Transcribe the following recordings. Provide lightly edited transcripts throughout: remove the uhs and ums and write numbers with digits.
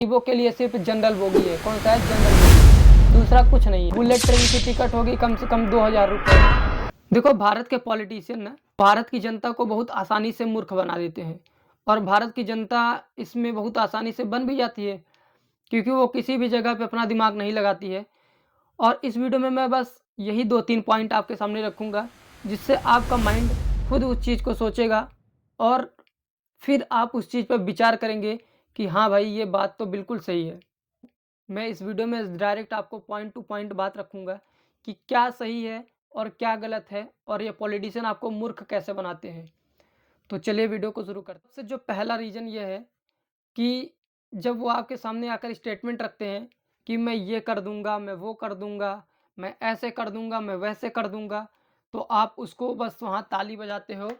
गरीबों के लिए सिर्फ जनरल बोगी है। कौन सा है? जनरल बोगी, दूसरा कुछ नहीं है। बुलेट ट्रेन की टिकट होगी कम से कम 2000 रुपये। देखो, भारत के पॉलिटिशियन ना भारत की जनता को बहुत आसानी से मूर्ख बना देते हैं, और भारत की जनता इसमें बहुत आसानी से बन भी जाती है, क्योंकि वो किसी भी जगह पे अपना दिमाग नहीं लगाती है। और इस वीडियो में मैं बस यही 2-3 पॉइंट आपके सामने रखूँगा, जिससे आपका माइंड खुद उस चीज़ को सोचेगा, और फिर आप उस चीज़ पर विचार करेंगे कि हाँ भाई, ये बात तो बिल्कुल सही है। मैं इस वीडियो में डायरेक्ट आपको पॉइंट टू पॉइंट बात रखूँगा कि क्या सही है और क्या गलत है, और ये पॉलिटिशियन आपको मूर्ख कैसे बनाते हैं। तो चलिए वीडियो को शुरू करते हैं। सबसे जो पहला रीज़न ये है कि जब वो आपके सामने आकर स्टेटमेंट रखते हैं कि मैं ये कर दूँगा, मैं वो कर दूँगा, मैं ऐसे कर दूँगा, मैं वैसे कर दूँगा, तो आप उसको बस वहाँ ताली बजाते हो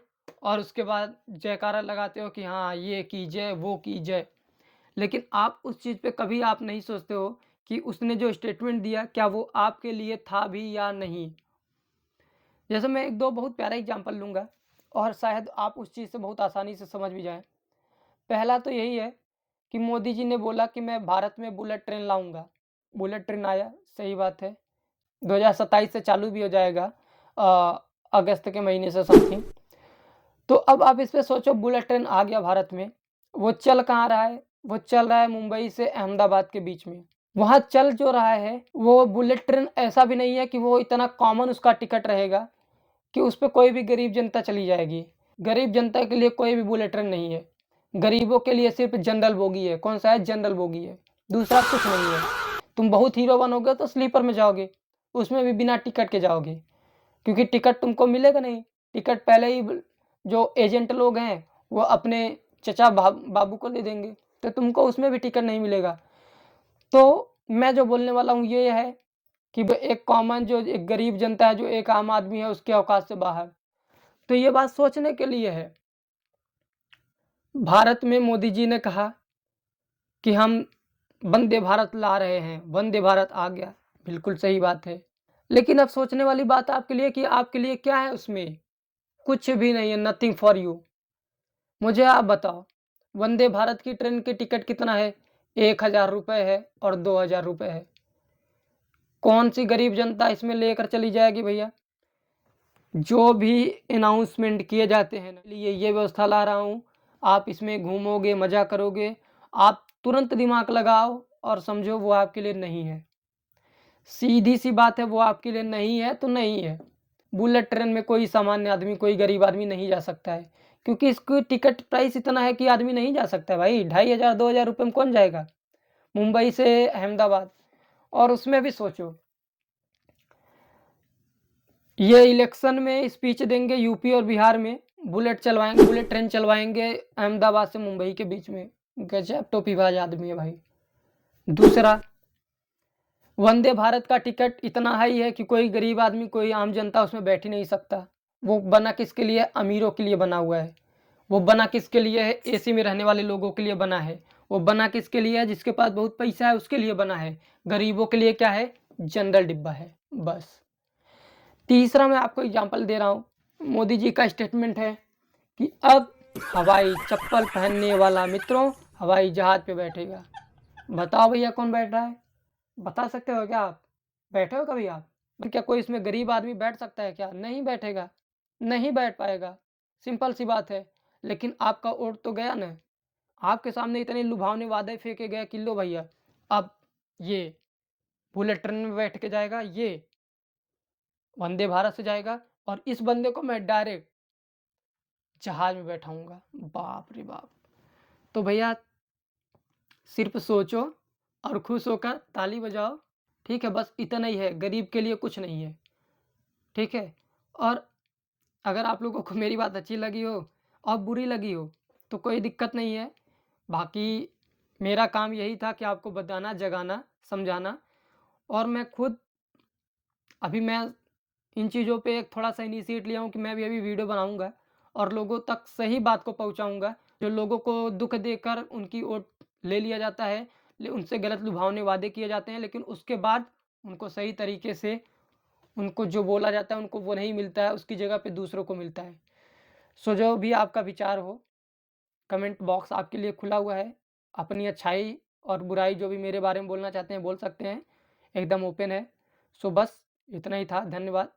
और उसके बाद जयकारा लगाते हो कि हाँ, ये की जय, वो की जय। लेकिन आप उस चीज़ पे कभी आप नहीं सोचते हो कि उसने जो स्टेटमेंट दिया, क्या वो आपके लिए था भी या नहीं। जैसे मैं 1-2 बहुत प्यारा एग्जांपल लूँगा, और शायद आप उस चीज़ से बहुत आसानी से समझ भी जाएँ। पहला तो यही है कि मोदी जी ने बोला कि मैं भारत में बुलेट ट्रेन लाऊँगा। बुलेट ट्रेन आया, सही बात है। 2027 से चालू भी हो जाएगा, अगस्त के महीने से समथिंग। तो अब आप इस पे सोचो, बुलेट ट्रेन आ गया भारत में, वो चल कहाँ रहा है? वो चल रहा है मुंबई से अहमदाबाद के बीच में। वहाँ चल जो रहा है, वो बुलेट ट्रेन ऐसा भी नहीं है कि वो इतना कॉमन उसका टिकट रहेगा कि उस पे कोई भी गरीब जनता चली जाएगी। गरीब जनता के लिए कोई भी बुलेट ट्रेन नहीं है। गरीबों के लिए सिर्फ जनरल बोगी है। कौन सा है? जनरल बोगी है, दूसरा कुछ नहीं है। तुम बहुत हीरो बनोगे तो स्लीपर में जाओगे, उसमें भी बिना टिकट के जाओगे, क्योंकि टिकट तुमको मिलेगा नहीं। टिकट पहले ही जो एजेंट लोग हैं वो अपने चचा बाबू को दे देंगे, तो तुमको उसमें भी टिकट नहीं मिलेगा। तो मैं जो बोलने वाला हूँ ये है कि एक कॉमन जो एक गरीब जनता है, जो एक आम आदमी है, उसके औकात से बाहर। तो ये बात सोचने के लिए है। भारत में मोदी जी ने कहा कि हम वंदे भारत ला रहे हैं, वंदे भारत आ गया, बिल्कुल सही बात है। लेकिन अब सोचने वाली बात आपके लिए कि आपके लिए क्या है उसमें? कुछ भी नहीं है, नथिंग फॉर यू। मुझे आप बताओ, वंदे भारत की ट्रेन की टिकट कितना है? 1000 रुपये है और 2000 रुपये है। कौन सी गरीब जनता इसमें लेकर चली जाएगी भैया? जो भी अनाउंसमेंट किए जाते हैं ना, ये व्यवस्था ला रहा हूँ, आप इसमें घूमोगे, मज़ा करोगे, आप तुरंत दिमाग लगाओ और समझो वो आपके लिए नहीं है। सीधी सी बात है, वो आपके लिए नहीं है तो नहीं है। बुलेट ट्रेन में कोई सामान्य आदमी, कोई गरीब आदमी नहीं जा सकता है, क्योंकि इसकी टिकट प्राइस इतना है कि आदमी नहीं जा सकता है भाई। 2500 2000 रुपये में कौन जाएगा मुंबई से अहमदाबाद? और उसमें भी सोचो, ये इलेक्शन में स्पीच देंगे यूपी और बिहार में, बुलेट चलवाएंगे, बुलेट ट्रेन चलवाएंगे अहमदाबाद से मुंबई के बीच में। गजब टोपीबाज आदमी है भाई। दूसरा, वंदे भारत का टिकट इतना हाई है कि कोई गरीब आदमी, कोई आम जनता उसमें बैठ ही नहीं सकता। वो बना किसके लिए? अमीरों के लिए बना हुआ है। वो बना किसके लिए है? एसी में रहने वाले लोगों के लिए बना है। वो बना किसके लिए है? जिसके पास बहुत पैसा है उसके लिए बना है। गरीबों के लिए क्या है? जनरल डिब्बा है, बस। तीसरा मैं आपको एग्जांपल दे रहा हूँ, मोदी जी का स्टेटमेंट है कि अब हवाई चप्पल पहनने वाला मित्रों हवाई जहाज पे बैठेगा। बताओ भैया, कौन बैठ रहा है? बता सकते हो क्या आप? बैठे हो कभी आप? क्या कोई इसमें गरीब आदमी बैठ सकता है क्या? नहीं बैठेगा, नहीं बैठ पाएगा। सिंपल सी बात है। लेकिन आपका वोट तो गया ना। आपके सामने इतने लुभावने वादे फेंके गए कि लो भैया, अब ये बुलेट ट्रेन में बैठ के जाएगा, ये वंदे भारत से जाएगा, और इस बंदे को मैं डायरेक्ट जहाज में बैठाऊंगा। बाप रे बाप! तो भैया, सिर्फ सोचो और खुश होकर ताली बजाओ। ठीक है, बस इतना ही है, गरीब के लिए कुछ नहीं है। ठीक है। और अगर आप लोगों को मेरी बात अच्छी लगी हो और बुरी लगी हो तो कोई दिक्कत नहीं है। बाकी मेरा काम यही था कि आपको बताना, जगाना, समझाना। और मैं खुद, अभी मैं इन चीज़ों पे एक थोड़ा-सा इनिशिएट लिया हूँ कि मैं भी अभी वीडियो बनाऊँगा और लोगों तक सही बात को पहुँचाऊँगा। जो लोगों को दुःख देकर उनकी वोट ले लिया जाता है, उनसे गलत लुभावने वादे किए जाते हैं, लेकिन उसके बाद उनको सही तरीके से उनको जो बोला जाता है उनको वो नहीं मिलता है, उसकी जगह पे दूसरों को मिलता है। सो जो भी आपका विचार हो, कमेंट बॉक्स आपके लिए खुला हुआ है। अपनी अच्छाई और बुराई जो भी मेरे बारे में बोलना चाहते हैं बोल सकते हैं, एकदम ओपन है। सो बस इतना ही था, धन्यवाद।